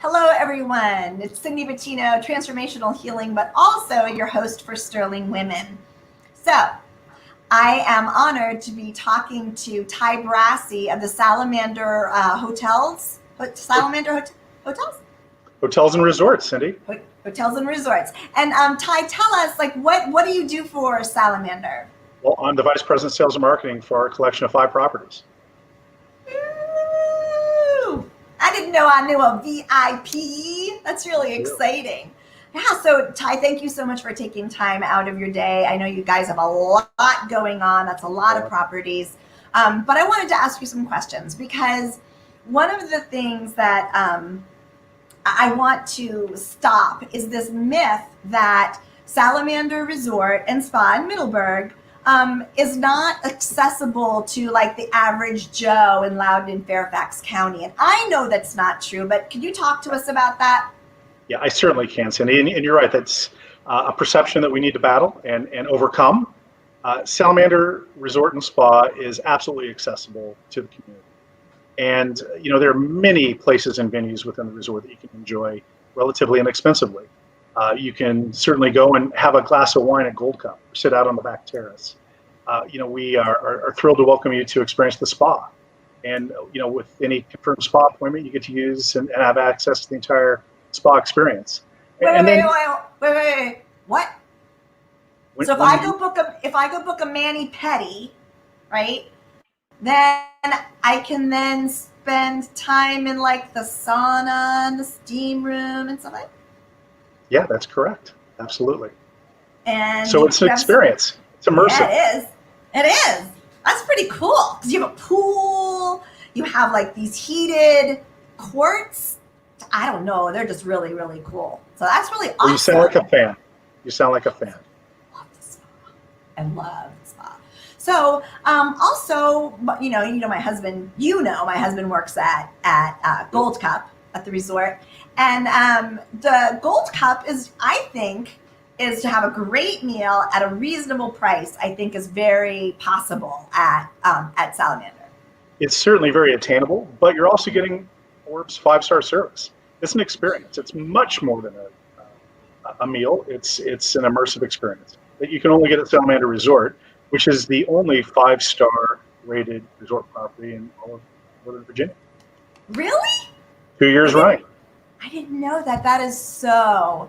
Hello, everyone. It's Cindy Bettino, Transformational Healing, but also your host for Sterling Women. So, I am honored to be talking to Ty Brassie of the Salamander Hotels. Hotels? Hotels and resorts, Cindy. Hotels and resorts. And Ty, tell us, what do you do for Salamander? Well, I'm the Vice President of Sales and Marketing for our collection of 5 properties. Ooh, I didn't know I knew a VIP. That's really exciting. Yeah, so Ty, thank you so much for taking time out of your day. I know you guys have a lot going on. That's a lot of properties. But I wanted to ask you some questions because one of the things that I want to stop is this myth that Salamander Resort and Spa in Middleburg is not accessible to like the average Joe in Loudoun and Fairfax County. And I know that's not true, but can you talk to us about that? Yeah, I certainly can, Cindy. And you're right, that's a perception that we need to battle and overcome. Salamander Resort and Spa is absolutely accessible to the community. And, there are many places and venues within the resort that you can enjoy relatively inexpensively. You can certainly go and have a glass of wine at Gold Cup, or sit out on the back terrace. We are thrilled to welcome you to experience the spa. And, with any confirmed spa appointment, you get to use and have access to the entire spa experience. Wait. What? So if I go book a mani pedi, right? Then I can then spend time in like the sauna and the steam room and stuff like that. Yeah, that's correct. Absolutely. And so it's an experience. It's immersive. Yeah, it is. That's pretty cool because you have a pool. You have like these heated courts. I don't know. They're just really, really cool. So that's really awesome. Well, you sound like a fan. I love the spa. I love the spa. So also, my husband. My husband works at Gold Cup at the resort, and the Gold Cup is to have a great meal at a reasonable price. I think is very possible at Salamander. It's certainly very attainable, but you're also getting Forbes 5-star service. It's an experience. It's much more than a meal. It's an immersive experience that you can only get at Salamander Resort, which is the only 5-star rated resort property in all of Northern Virginia. Really? 2 years running. I didn't know that. That is so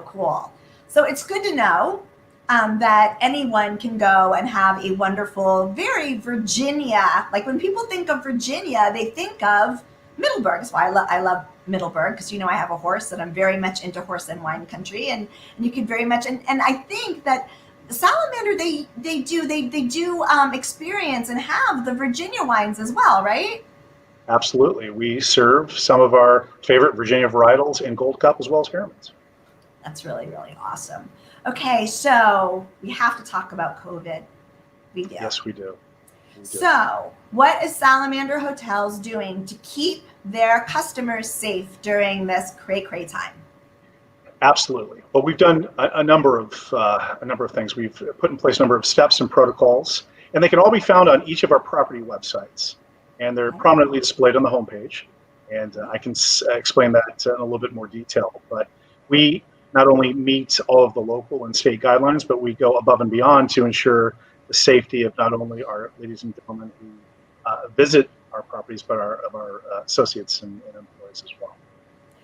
cool. So it's good to know that anyone can go and have a wonderful, very Virginia. Like when people think of Virginia, they think of Middleburg. That's why I love Middleburg because I have a horse and I'm very much into horse and wine country, and you can very much and I think that Salamander they do experience and have the Virginia wines as well, right? Absolutely. We serve some of our favorite Virginia varietals in Gold Cup as well as Harriman's. That's really, really awesome. Okay, so we have to talk about COVID. We do. Yes, we do. So, what is Salamander Hotels doing to keep their customers safe during this cray time? Absolutely. Well, we've done a number of things. We've put in place a number of steps and protocols, and they can all be found on each of our property websites, and they're prominently displayed on the homepage. And I can explain that in a little bit more detail. But we not only meet all of the local and state guidelines, but we go above and beyond to ensure the safety of not only our ladies and gentlemen who visit our properties, but of our associates and employees as well.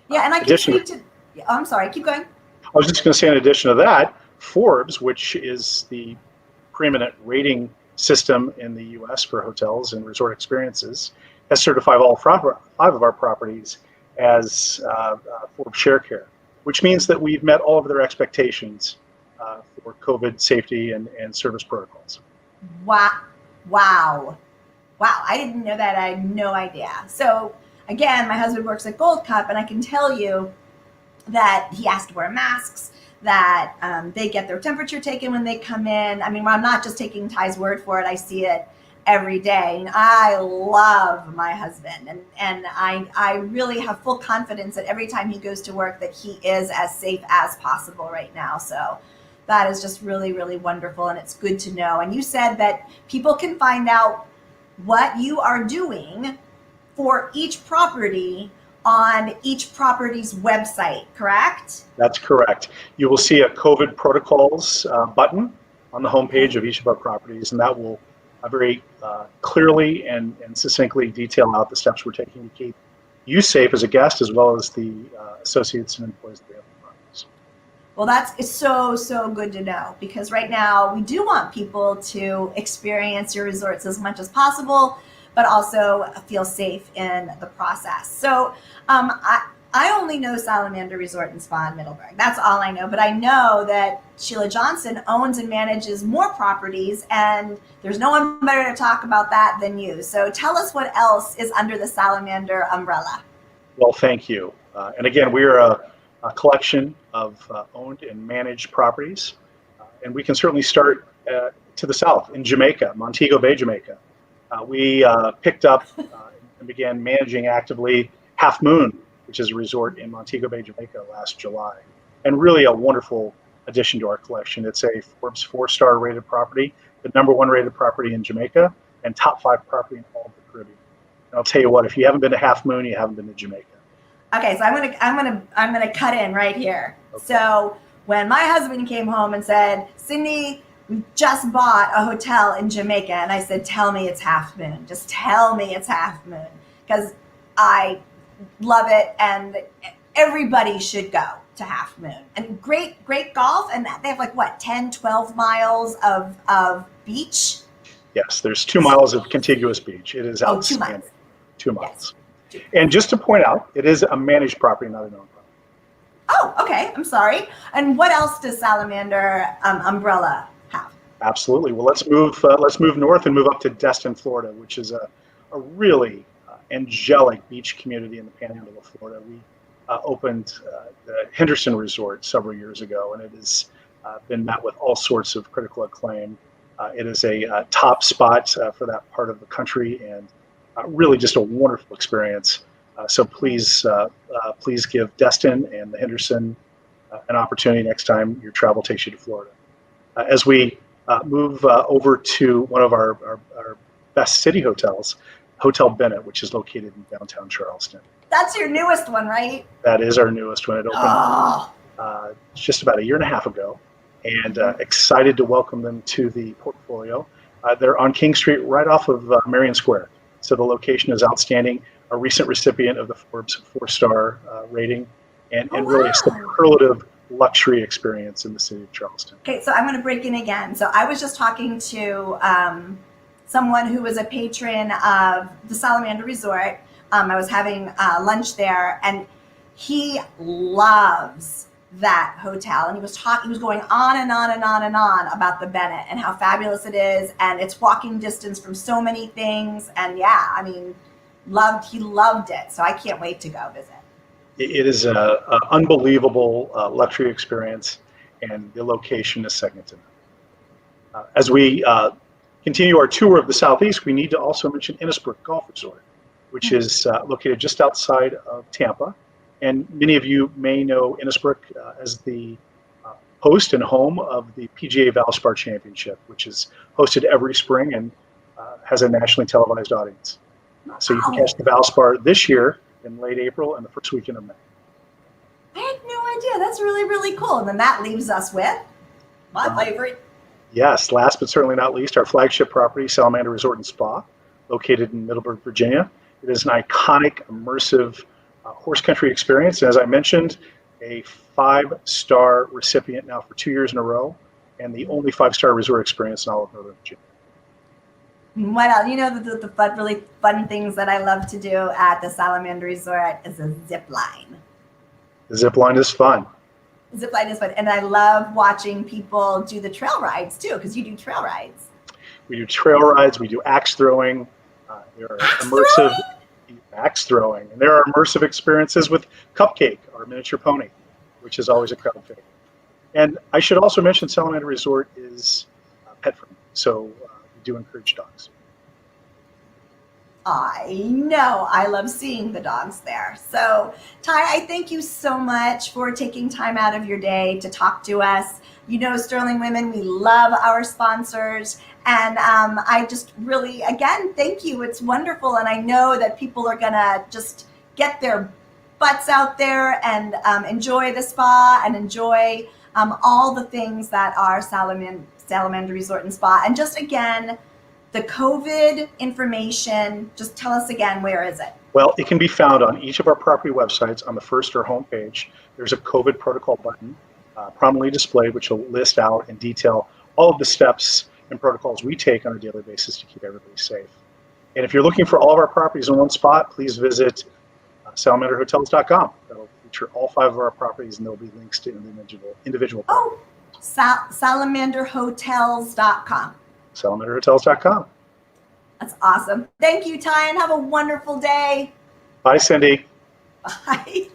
Yeah, and I can speak to. I'm sorry, keep going. I was just going to say, in addition to that, Forbes, which is the preeminent rating system in the U.S. for hotels and resort experiences, has certified all 5 of our properties as Forbes ShareCare, which means that we've met all of their expectations for COVID safety and service protocols. Wow. I didn't know that. I had no idea. So again, my husband works at Gold Cup, and I can tell you that he has to wear masks, that they get their temperature taken when they come in. I mean, I'm not just taking Ty's word for it. I see it every day. And I love my husband, and I really have full confidence that every time he goes to work that he is as safe as possible right now. So that is just really, really wonderful, and it's good to know. And you said that people can find out what you are doing for each property on each property's website, correct? That's correct. You will see a COVID protocols button on the homepage of each of our properties, and that will very clearly and succinctly detail out the steps we're taking to keep you safe as a guest, as well as the associates and employees that we have on the properties. Well, that's so good to know, because right now we do want people to experience your resorts as much as possible, but also feel safe in the process. So I only know Salamander Resort and Spa in Middleburg. That's all I know. But I know that Sheila Johnson owns and manages more properties, and there's no one better to talk about that than you. So tell us what else is under the Salamander umbrella. Well, thank you. And again, we are a collection of owned and managed properties. And we can certainly start to the south in Jamaica, Montego Bay, Jamaica. We picked up and began managing actively Half Moon, which is a resort in Montego Bay, Jamaica, last July. And really a wonderful addition to our collection. It's a Forbes 4-star rated property, the #1 rated property in Jamaica, and top 5 property in all of the Caribbean. And I'll tell you what, if you haven't been to Half Moon, you haven't been to Jamaica. Okay, so I'm gonna cut in right here. Okay. So when my husband came home and said, Cindy, we just bought a hotel in Jamaica, and I said, tell me it's Half Moon. Just tell me it's Half Moon, because I love it, and everybody should go to Half Moon. And great golf, and they have like what, 10, 12 miles of beach? Yes, there's 2 miles of contiguous beach. It is outstanding. 2 miles. Yes. And just to point out, it is a managed property, not an owned property. Oh, okay. I'm sorry. And what else does Salamander umbrella have? Absolutely. Well, let's move north and move up to Destin, Florida, which is a really angelic beach community in the Panhandle of Florida. We opened the Henderson Resort several years ago, and it has been met with all sorts of critical acclaim. It is a top spot for that part of the country, and really just a wonderful experience. So please give Destin and the Henderson an opportunity next time your travel takes you to Florida. As we move over to one of our best city hotels, Hotel Bennett, which is located in downtown Charleston. That's your newest one, right? That is our newest one. It opened just about 1.5 years ago, and excited to welcome them to the portfolio. They're on King Street, right off of Marion Square. So the location is outstanding. A recent recipient of the Forbes 4-star rating, and really a superlative luxury experience in the city of Charleston. Okay, so I'm going to break in again. So I was just talking to someone who was a patron of the Salamander Resort. I was having lunch there, and he loves that hotel. And he was going on and on and on and on about the Bennett and how fabulous it is, and it's walking distance from so many things. And yeah, I mean, he loved it. So I can't wait to go visit. It is an unbelievable luxury experience, and the location is second to none. As we continue our tour of the Southeast, we need to also mention Innisbrook Golf Resort, which is located just outside of Tampa. And many of you may know Innisbrook as the host and home of the PGA Valspar Championship, which is hosted every spring and has a nationally televised audience. So you can catch the Valspar this year in late April and the first weekend of May. I had no idea. That's really, really cool. And then that leaves us with my favorite. Yes, last but certainly not least, our flagship property, Salamander Resort and Spa, located in Middleburg, Virginia. It is an iconic, immersive horse country experience. As I mentioned, a 5-star recipient now for 2 years in a row, and the only 5-star resort experience in all of Northern Virginia. What else? You know, the really fun things that I love to do at the Salamander Resort is a zip line. The zip line is fun. Zip line is fun. And I love watching people do the trail rides too, because you do trail rides. We do trail rides, we do axe throwing. There are immersive axe throwing. And there are immersive experiences with Cupcake, our miniature pony, which is always a crowd favorite. And I should also mention Salamander Resort is pet friendly. So we do encourage dogs. I know. I love seeing the dogs there. So, Ty, I thank you so much for taking time out of your day to talk to us. You know, Sterling Women, we love our sponsors. And I just really, again, thank you. It's wonderful. And I know that people are going to just get their butts out there and enjoy the spa and enjoy all the things that are Salamander Resort and Spa. And just again, the COVID information, just tell us again, where is it? Well, it can be found on each of our property websites on the first or home page. There's a COVID protocol button prominently displayed, which will list out and detail all of the steps and protocols we take on a daily basis to keep everybody safe. And if you're looking for all of our properties in one spot, please visit salamanderhotels.com. That'll feature all 5 of our properties, and there'll be links to individual properties. Salamanderhotels.com. Salamanderhotels.com. That's awesome. Thank you, Ty, and have a wonderful day. Bye, Cindy. Bye.